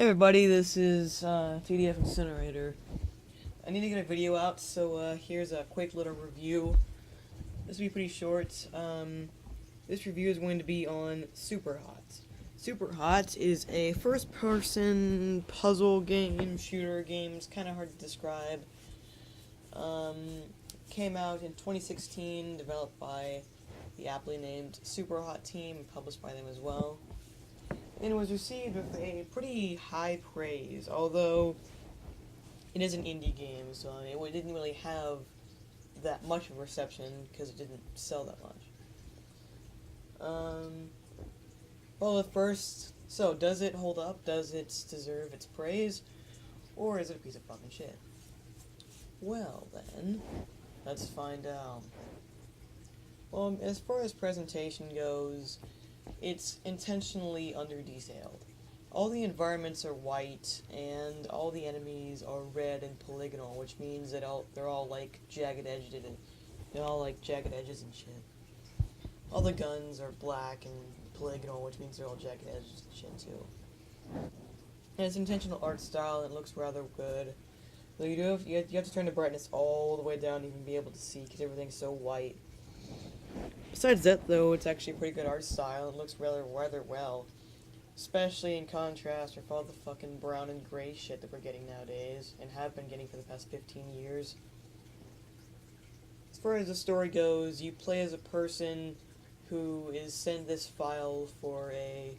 Hey everybody, this is TDF Incinerator. I need to get a video out, so here's a quick little review. This will be pretty short. This review is going to be on SUPERHOT. SUPERHOT is a first-person puzzle game, shooter game. It's kind of hard to describe. Came out in 2016, developed by the aptly named SUPERHOT team, and published by them as well. And was received with a pretty high praise, although it is an indie game, so it didn't really have that much of a reception because it didn't sell that much. Well, at first, so does it hold up? Does it deserve its praise? Or is it a piece of fucking shit? Well, then, let's find out. Well, as far as presentation goes, it's intentionally under-detailed. All the environments are white, and all the enemies are red and polygonal, which means that they're all like jagged edges and shit. All the guns are black and polygonal, which means they're all jagged edges and shit too. And it's intentional art style, and it looks rather good. Though you have to turn the brightness all the way down to even be able to see, because everything's so white. Besides that, though, it's actually a pretty good art style. It looks rather well, especially in contrast with all the fucking brown and gray shit that we're getting nowadays, and have been getting for the past 15 years. As far as the story goes, you play as a person who is sent this file for a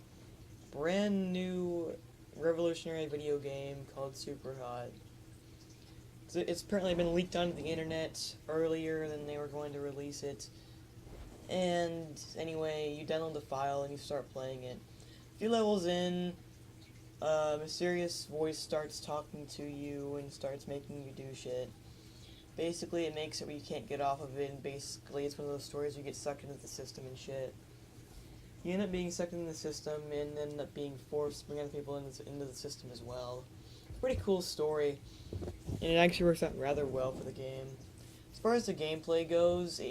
brand new revolutionary video game called SUPERHOT. It's apparently been leaked onto the internet earlier than they were going to release it. And anyway, you download the file and you start playing it. A few levels in, a mysterious voice starts talking to you and starts making you do shit. Basically, it makes it where you can't get off of it, and basically it's one of those stories you get sucked into the system and shit. You end up being sucked into the system and end up being forced to bring other people into the system as well. It's a pretty cool story, and it actually works out rather well for the game. As far as the gameplay goes,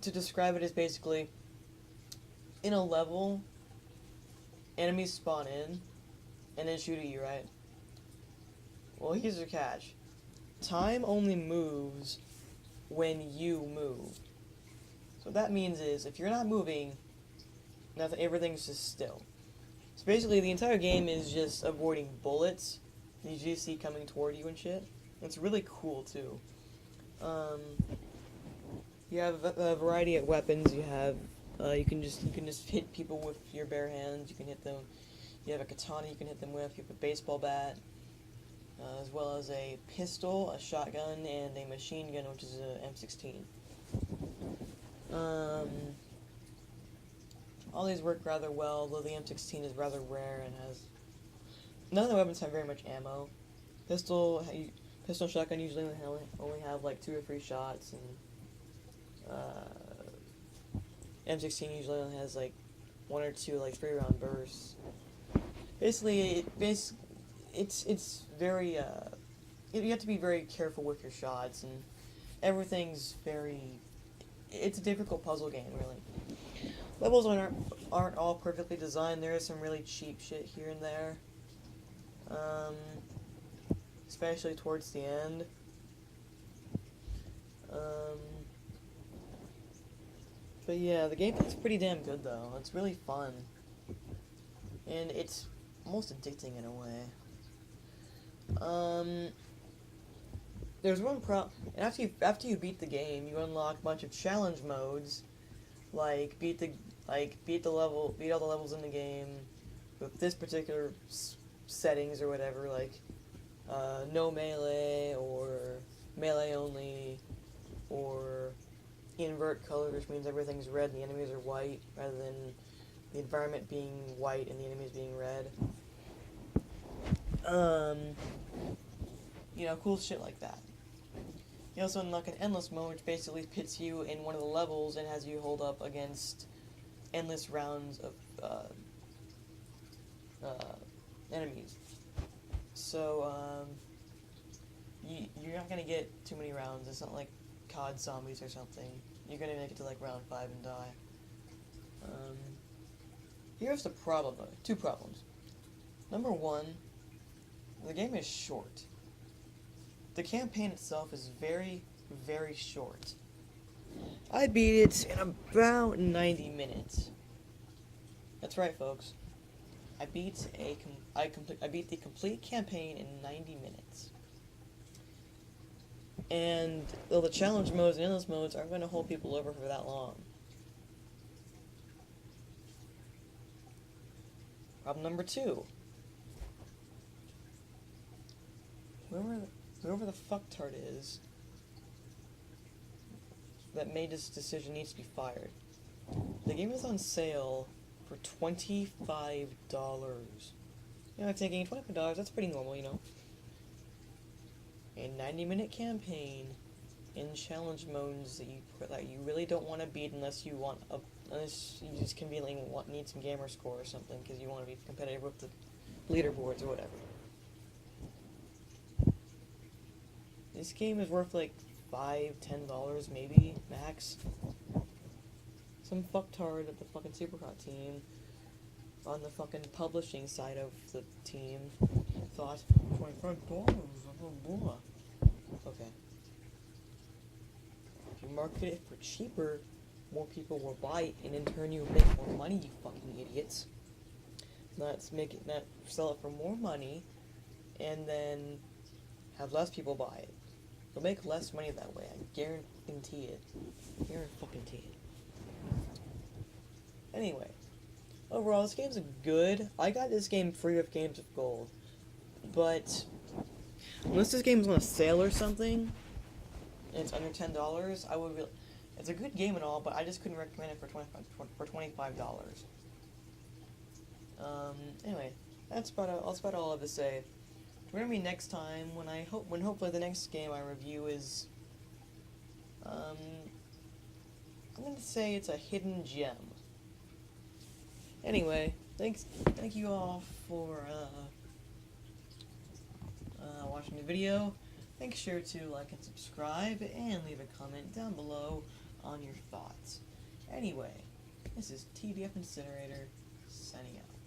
to describe it, is basically, in a level, enemies spawn in, and then shoot at you, right? Well, here's the catch. Time only moves when you move. So what that means is, if you're not moving, everything's just still. So basically, the entire game is just avoiding bullets that you see coming toward you and shit. It's really cool, too. You have a variety of weapons. You have you can just hit people with your bare hands. You can hit them. You have a katana you can hit them with. You have a baseball bat, as well as a pistol, a shotgun, and a machine gun, which is a M16. All these work rather well, though the M16 is rather rare and has none of the weapons have very much ammo. Pistol and shotgun usually only have like 2 or 3 shots, and M16 usually only has like 1 or 2 like 3-round bursts. Basically, it's very you have to be very careful with your shots, and everything's it's a difficult puzzle game, really. Levels aren't all perfectly designed. There is some really cheap shit here and there, especially towards the end. But yeah, the gameplay's pretty damn good, though. It's really fun, and it's almost addicting in a way. There's one problem. After you beat the game, you unlock a bunch of challenge modes, like beat all the levels in the game with this particular settings or whatever, like no melee or melee only, or invert color, which means everything's red and the enemies are white, rather than the environment being white and the enemies being red. Cool shit like that. You also unlock an endless mode, which basically pits you in one of the levels and has you hold up against endless rounds of enemies. So you're not gonna get too many rounds. It's not like COD zombies or something. You're gonna make it to like round 5 and die. Here's the problem, though. 2 problems. Number one, the game is short. The campaign itself is very, very short. I beat it in about 90 minutes. That's right, folks. I beat the complete campaign in 90 minutes. And though the challenge modes and endless modes aren't going to hold people over for that long. Problem number two. Whoever the fucktard is that made this decision needs to be fired. The game is on sale for $25. You know, I'm thinking $25, that's pretty normal, you know. A 90-minute campaign in challenge modes that you really don't want to beat unless you you just conveniently need some gamer score or something because you want to be competitive with the leaderboards or whatever. This game is worth like $5, $10 maybe max. Some fucktard at the fucking SUPERHOT team on the fucking publishing side of the team thought $25. Okay. If you market it for cheaper, more people will buy it, and in turn you make more money, you fucking idiots. Not sell it for more money, and then have less people buy it. You'll make less money that way, I guarantee it. Guarantee it. Anyway, overall, this game's good. I got this game free with Games of Gold, but unless this game's on a sale or something, and it's under $10, I would really. It's a good game and all, but I just couldn't recommend it for $25. Anyway, that's about all I have to say. Remember me next time when hopefully the next game I review is I'm gonna say it's a hidden gem. Anyway, thank you all for watching the video. Make sure to like and subscribe and leave a comment down below on your thoughts. Anyway, this is TDF Incinerator signing out.